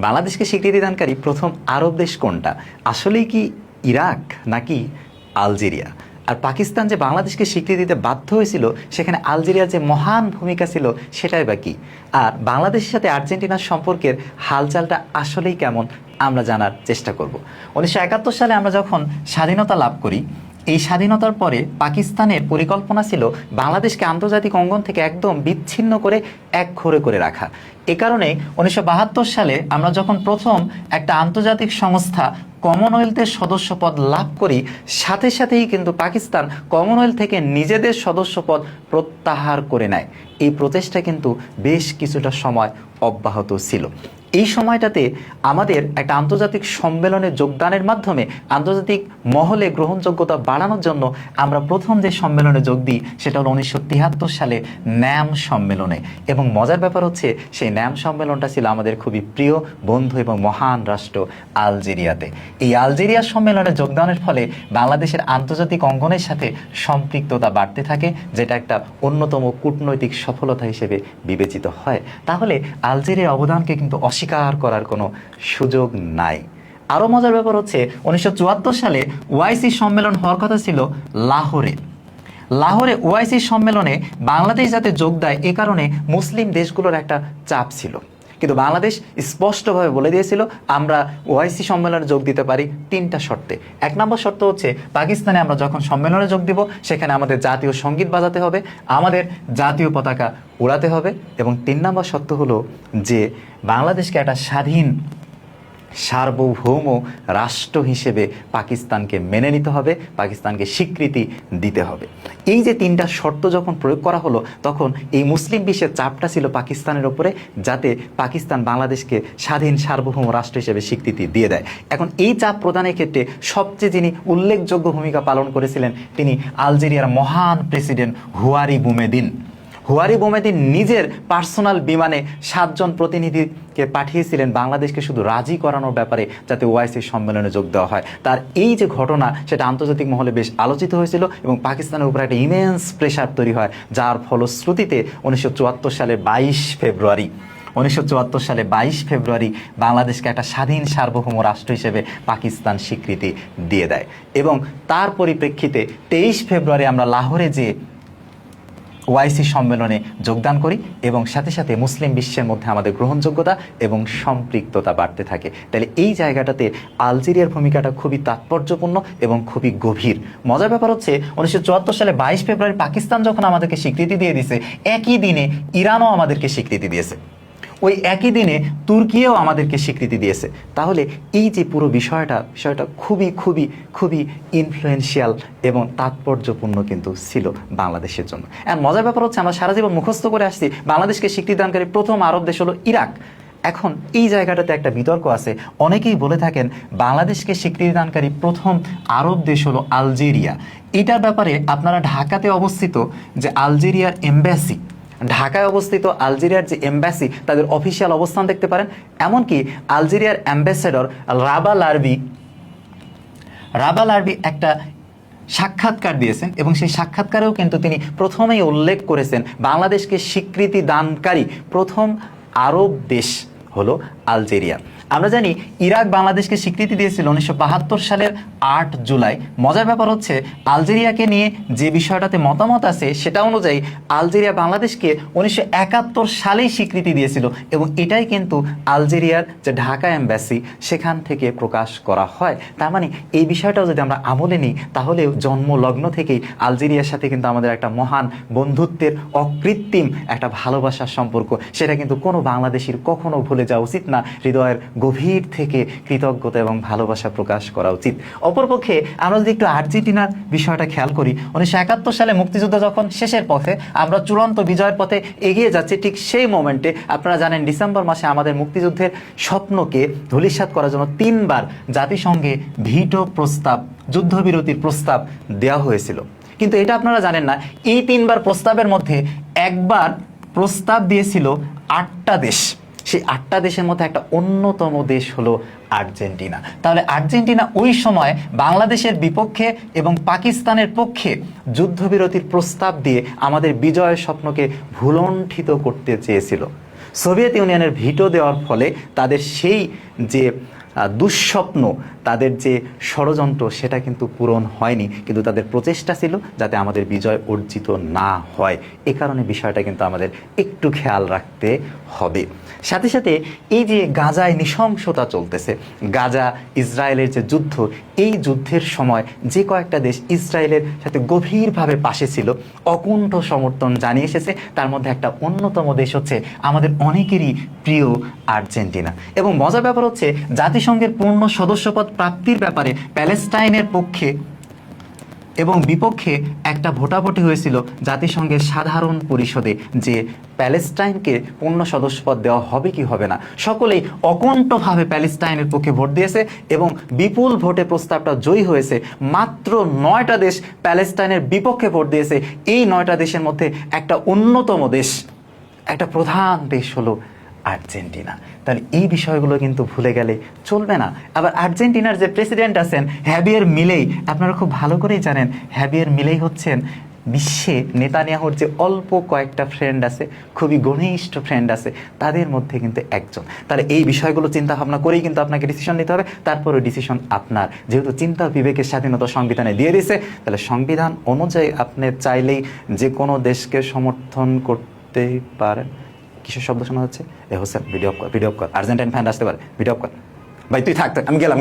বাংলাদেশকে স্বীকৃতি দানকারী প্রথম আরব দেশ কোনটা? আসলেই কি ইরাক নাকি আলজেরিয়া? আর পাকিস্তান যে বাংলাদেশকে স্বীকৃতি দিতে বাধ্য হয়েছিল, সেখানে আলজেরিয়ার যে মহান ভূমিকা ছিল সেটাই বা কি? আর বাংলাদেশের সাথে আর্জেন্টিনার সম্পর্কের হালচালটা আসলেই কেমন আমরা জানার চেষ্টা করব। 1971 সালে আমরা যখন স্বাধীনতা লাভ করি, এই স্বাধীনতার পরে পাকিস্তানের পরিকল্পনা ছিল বাংলাদেশকে আন্তর্জাতিক অঙ্গন থেকে একদম বিচ্ছিন্ন করে এক ঘরে করে রাখা। এ কারণে 1972 সালে আমরা যখন প্রথম একটা আন্তর্জাতিক সংস্থা কমনওয়েলথের সদস্যপদ লাভ করি, সাথে সাথেই কিন্তু পাকিস্তান কমনওয়েলথ থেকে নিজেদের সদস্যপদ প্রত্যাহার করে নেয়। এই প্রচেষ্টা কিন্তু বেশ কিছুটা সময় অব্যাহত ছিল। এই সময়টাতে আমাদের একটা আন্তর্জাতিক সম্মেলনে যোগদানের মাধ্যমে আন্তর্জাতিক মহলে গ্রহণযোগ্যতা বাড়ানোর জন্য আমরা প্রথম যে সম্মেলনে যোগ দিই সেটা হলো 1973 সালে ন্যাম সম্মেলনে। এবং মজার ব্যাপার হচ্ছে, সেই ন্যাম সম্মেলনটা ছিল আমাদের খুবই প্রিয় বন্ধু এবং মহান রাষ্ট্র আলজেরিয়াতে। এই আলজেরিয়া সম্মেলনে যোগদানের ফলে বাংলাদেশের আন্তর্জাতিক অঙ্গনের সাথে সম্পৃক্ততা বাড়তে থাকে, যেটা একটা অন্যতম কূটনৈতিক সফলতা হিসেবে বিবেচিত হয়। তাহলে আলজেরিয়ার অবদানকে কিন্তু অস্বীকার করার কোনো সুযোগ নাই। আরও মজার ব্যাপার হচ্ছে, 1974 সালে ওআইসি সম্মেলন হওয়ার কথা ছিল লাহোরে ওআইসি সম্মেলনে বাংলাদেশ যাতে যোগ দেয়, এ কারণে মুসলিম দেশগুলোর একটা চাপ ছিল। কিন্তু বাংলাদেশ স্পষ্টভাবে বলে দিয়েছিল আমরা ওআইসি সম্মেলনে যোগ দিতে পারি 3টা শর্তে। 1 নম্বর শর্ত হচ্ছে, পাকিস্তানে আমরা যখন সম্মেলনে যোগ দিব সেখানে আমাদের জাতীয় সঙ্গীত বাজাতে হবে, আমাদের জাতীয় পতাকা উড়াতে হবে, এবং 3 নম্বর শর্ত হলো যে বাংলাদেশকে একটা স্বাধীন সার্বভৌম রাষ্ট্র হিসেবে পাকিস্তানকে মেনে নিতে হবে, পাকিস্তানকে স্বীকৃতি দিতে হবে। এই যে 3টা শর্ত যখন প্রয়োগ করা হলো, তখন এই মুসলিম বিশ্বের চাপটা ছিল পাকিস্তানের ওপরে, যাতে পাকিস্তান বাংলাদেশকে স্বাধীন সার্বভৌম রাষ্ট্র হিসেবে স্বীকৃতি দিয়ে দেয়। এখন এই চাপ প্রদানের ক্ষেত্রে সবচেয়ে যিনি উল্লেখযোগ্য ভূমিকা পালন করেছিলেন, তিনি আলজেরিয়ার মহান প্রেসিডেন্ট হুয়ারি বুমেদিন নিজের পার্সোনাল বিমানে 7 জন প্রতিনিধিকে পাঠিয়েছিলেন বাংলাদেশকে শুধু রাজি করানোর ব্যাপারে, যাতে ওআইসি সম্মেলনে যোগ দেওয়া হয়। তার এই যে ঘটনা, সেটা আন্তর্জাতিক মহলে বেশ আলোচিত হয়েছিল এবং পাকিস্তানের উপর একটা ইমেন্স প্রেশার তৈরি হয়, যার ফলশ্রুতিতে 1974 সালের 22 ফেব্রুয়ারি বাংলাদেশকে একটা স্বাধীন সার্বভৌম রাষ্ট্র হিসেবে পাকিস্তান স্বীকৃতি দিয়ে দেয়। এবং তার পরিপ্রেক্ষিতে 23 ফেব্রুয়ারি আমরা লাহোরে যে ওআইসি সম্মেলনে যোগদান করি, এবং সাথে সাথে মুসলিম বিশ্বের মধ্যে আমাদের গ্রহণযোগ্যতা এবং সম্পৃক্ততা বাড়তে থাকে। তাহলে এই জায়গাটাতে আলজেরিয়ার ভূমিকাটা খুবই তাৎপর্যপূর্ণ এবং খুবই গভীর। মজার ব্যাপার হচ্ছে, 1974 সালে 22 ফেব্রুয়ারি পাকিস্তান যখন আমাদেরকে স্বীকৃতি দিয়ে দিয়েছে, একই দিনে ইরানও আমাদেরকে স্বীকৃতি দিয়েছে, ওই একই দিনে তুর্কিও আমাদেরকে স্বীকৃতি দিয়েছে। তাহলে এই যে পুরো বিষয়টা খুবই খুবই খুবই ইনফ্লুয়েন্সিয়াল এবং তাৎপর্যপূর্ণ কিন্তু ছিল বাংলাদেশের জন্য। আর মজার ব্যাপার হচ্ছে, আমরা সারা জীবন মুখস্থ করে আসছি বাংলাদেশকে স্বীকৃতি দানকারী প্রথম আরব দেশ হলো ইরাক। এখন এই জায়গাটাতে একটা বিতর্ক আছে। অনেকেই বলে থাকেন বাংলাদেশকে স্বীকৃতি দানকারী প্রথম আরব দেশ হলো আলজেরিয়া। এটার ব্যাপারে আপনারা ঢাকাতে অবস্থিত যে আলজেরিয়ার এম্বাসি, ঢাকায় অবস্থিত আলজেরিয়ার যে এম্বাসি, তাদের অফিসিয়াল অবস্থান দেখতে পারেন। এমনকি আলজেরিয়ার অ্যাম্বাসেডর রাবাল আরবি একটা সাক্ষাৎকার দিয়েছেন, এবং সেই সাক্ষাৎকারেও কিন্তু তিনি প্রথমেই উল্লেখ করেছেন বাংলাদেশকে স্বীকৃতি দানকারী প্রথম আরব দেশ হলো আলজেরিয়া। আমরা জানি ইরাক বাংলাদেশকে স্বীকৃতি দিয়েছিল 1972 সালের 8 জুলাই। মজার ব্যাপার হচ্ছে, আলজেরিয়াকে নিয়ে যে বিষয়টাতে মতামত আছে সেটা অনুযায়ী আলজেরিয়া বাংলাদেশকে 1971 সালেই স্বীকৃতি দিয়েছিল, এবং এটাই কিন্তু আলজেরিয়ার যে ঢাকা এম্বাসি সেখান থেকে প্রকাশ করা হয়। তার মানে এই বিষয়টাও যদি আমরা আমলে নিই, তাহলে জন্মলগ্ন থেকেই আলজেরিয়ার সাথে কিন্তু আমাদের একটা মহান বন্ধুত্বের অকৃত্রিম একটা ভালোবাসার সম্পর্ক, সেটা কিন্তু কোনো বাংলাদেশির কখনো ভুলে যাওয়া উচিত না। হৃদয়ের গভীর থেকে কৃতজ্ঞতা এবং ভালোবাসা প্রকাশ করা উচিত। অপরপক্ষে আমরা যদি একটু আর্জেন্টিনার বিষয়টা খেয়াল করি, 1971 সালে মুক্তিযুদ্ধ যখন শেষের পথে, আমরা চূড়ান্ত বিজয়ের পথে এগিয়ে যাচ্ছি, ঠিক সেই মোমেন্টে আপনারা জানেন ডিসেম্বর মাসে আমাদের মুক্তিযুদ্ধের স্বপ্নকে ধূলিসাৎ করার জন্য 3 বার জাতিসংঘে ভিটো প্রস্তাব, যুদ্ধবিরতির প্রস্তাব দেওয়া হয়েছিল। কিন্তু এটা আপনারা জানেন না, এই 3 বার প্রস্তাবের মধ্যে একবার প্রস্তাব দিয়েছিল 8টা দেশ। সেই 8টা দেশের মধ্যে একটা অন্যতম দেশ হলো আর্জেন্টিনা। তাহলে আর্জেন্টিনা ওই সময় বাংলাদেশের বিপক্ষে এবং পাকিস্তানের পক্ষে যুদ্ধবিরতির প্রস্তাব দিয়ে আমাদের বিজয়ের স্বপ্নকে ভুলণ্ঠিত করতে চেয়েছিল। সোভিয়েত ইউনিয়নের ভিটো দেওয়ার ফলে তাদের সেই যে দুঃস্বপ্ন, তাদের যে ষড়যন্ত্র, সেটা কিন্তু পূরণ হয়নি, কিন্তু তাদের প্রচেষ্টা ছিল যাতে আমাদের বিজয় অর্জিত না হয়। এ কারণে বিষয়টা কিন্তু আমাদের একটু খেয়াল রাখতে হবে। সাথে সাথে এই যে গাজায় নৃশংসতা চলতেছে, গাজা ইসরায়েলের যে যুদ্ধ, এই যুদ্ধের সময় যে কয়েকটা দেশ ইসরায়েলের সাথে গভীরভাবে পাশে ছিল, অকুণ্ঠ সমর্থন জানিয়ে এসেছে, তার মধ্যে একটা অন্যতম দেশ হচ্ছে আমাদের অনেকেরই প্রিয় আর্জেন্টিনা। এবং মজার ব্যাপার হচ্ছে, জাতিসংঘের পূর্ণ সদস্যপদ প্রাপ্তির ব্যাপারে প্যালেস্টাইনের পক্ষে এবং বিপক্ষে একটা ভোটাভুটি হয়েছিল জাতিসংঘের সাধারণ পরিষদে, যে প্যালেস্টাইনকে পূর্ণ সদস্যপদ দেওয়া হবে কি হবে না। সকলেই অকণ্ঠভাবে প্যালেস্টাইনের পক্ষে ভোট দিয়েছে এবং বিপুল ভোটে প্রস্তাবটা জয়ী হয়েছে। মাত্র 9টা দেশ প্যালেস্টাইনের বিপক্ষে ভোট দিয়েছে। এই 9টা দেশের মধ্যে একটা অন্যতম দেশ, একটা প্রধান দেশ হলো আর্জেন্টিনা। তাহলে এই বিষয়গুলো কিন্তু ভুলে গেলে চলবে না। আবার আর্জেন্টিনার যে প্রেসিডেন্ট আছেন হ্যাভিয়ের মিলেই, আপনারা খুব ভালো করেই জানেন হ্যাভিয়ের মিলেই হচ্ছেন বিশ্বে নেতানিয়াহুর যে অল্প কয়েকটা ফ্রেন্ড আছে, খুবই ঘনিষ্ঠ ফ্রেন্ড আছে, তাদের মধ্যে কিন্তু একজন। তাহলে এই বিষয়গুলো চিন্তা ভাবনা করেই কিন্তু আপনাকে ডিসিশন নিতে হবে। তারপরে ডিসিশন আপনার, যেহেতু চিন্তা বিবেকের স্বাধীনতা সংবিধানে দিয়ে দিয়েছে, তাহলে সংবিধান অনুযায়ী আপনি চাইলেই যে কোনো দেশকে সমর্থন করতে পারেন। কিসের শব্দ শোনা হচ্ছে? এ হোসেন ভিডিও কর, আর্জেন্টাইন ফ্যান আসতে পারে, ভিডিও কর। ভাই তুই থাক, আমি গেলাম।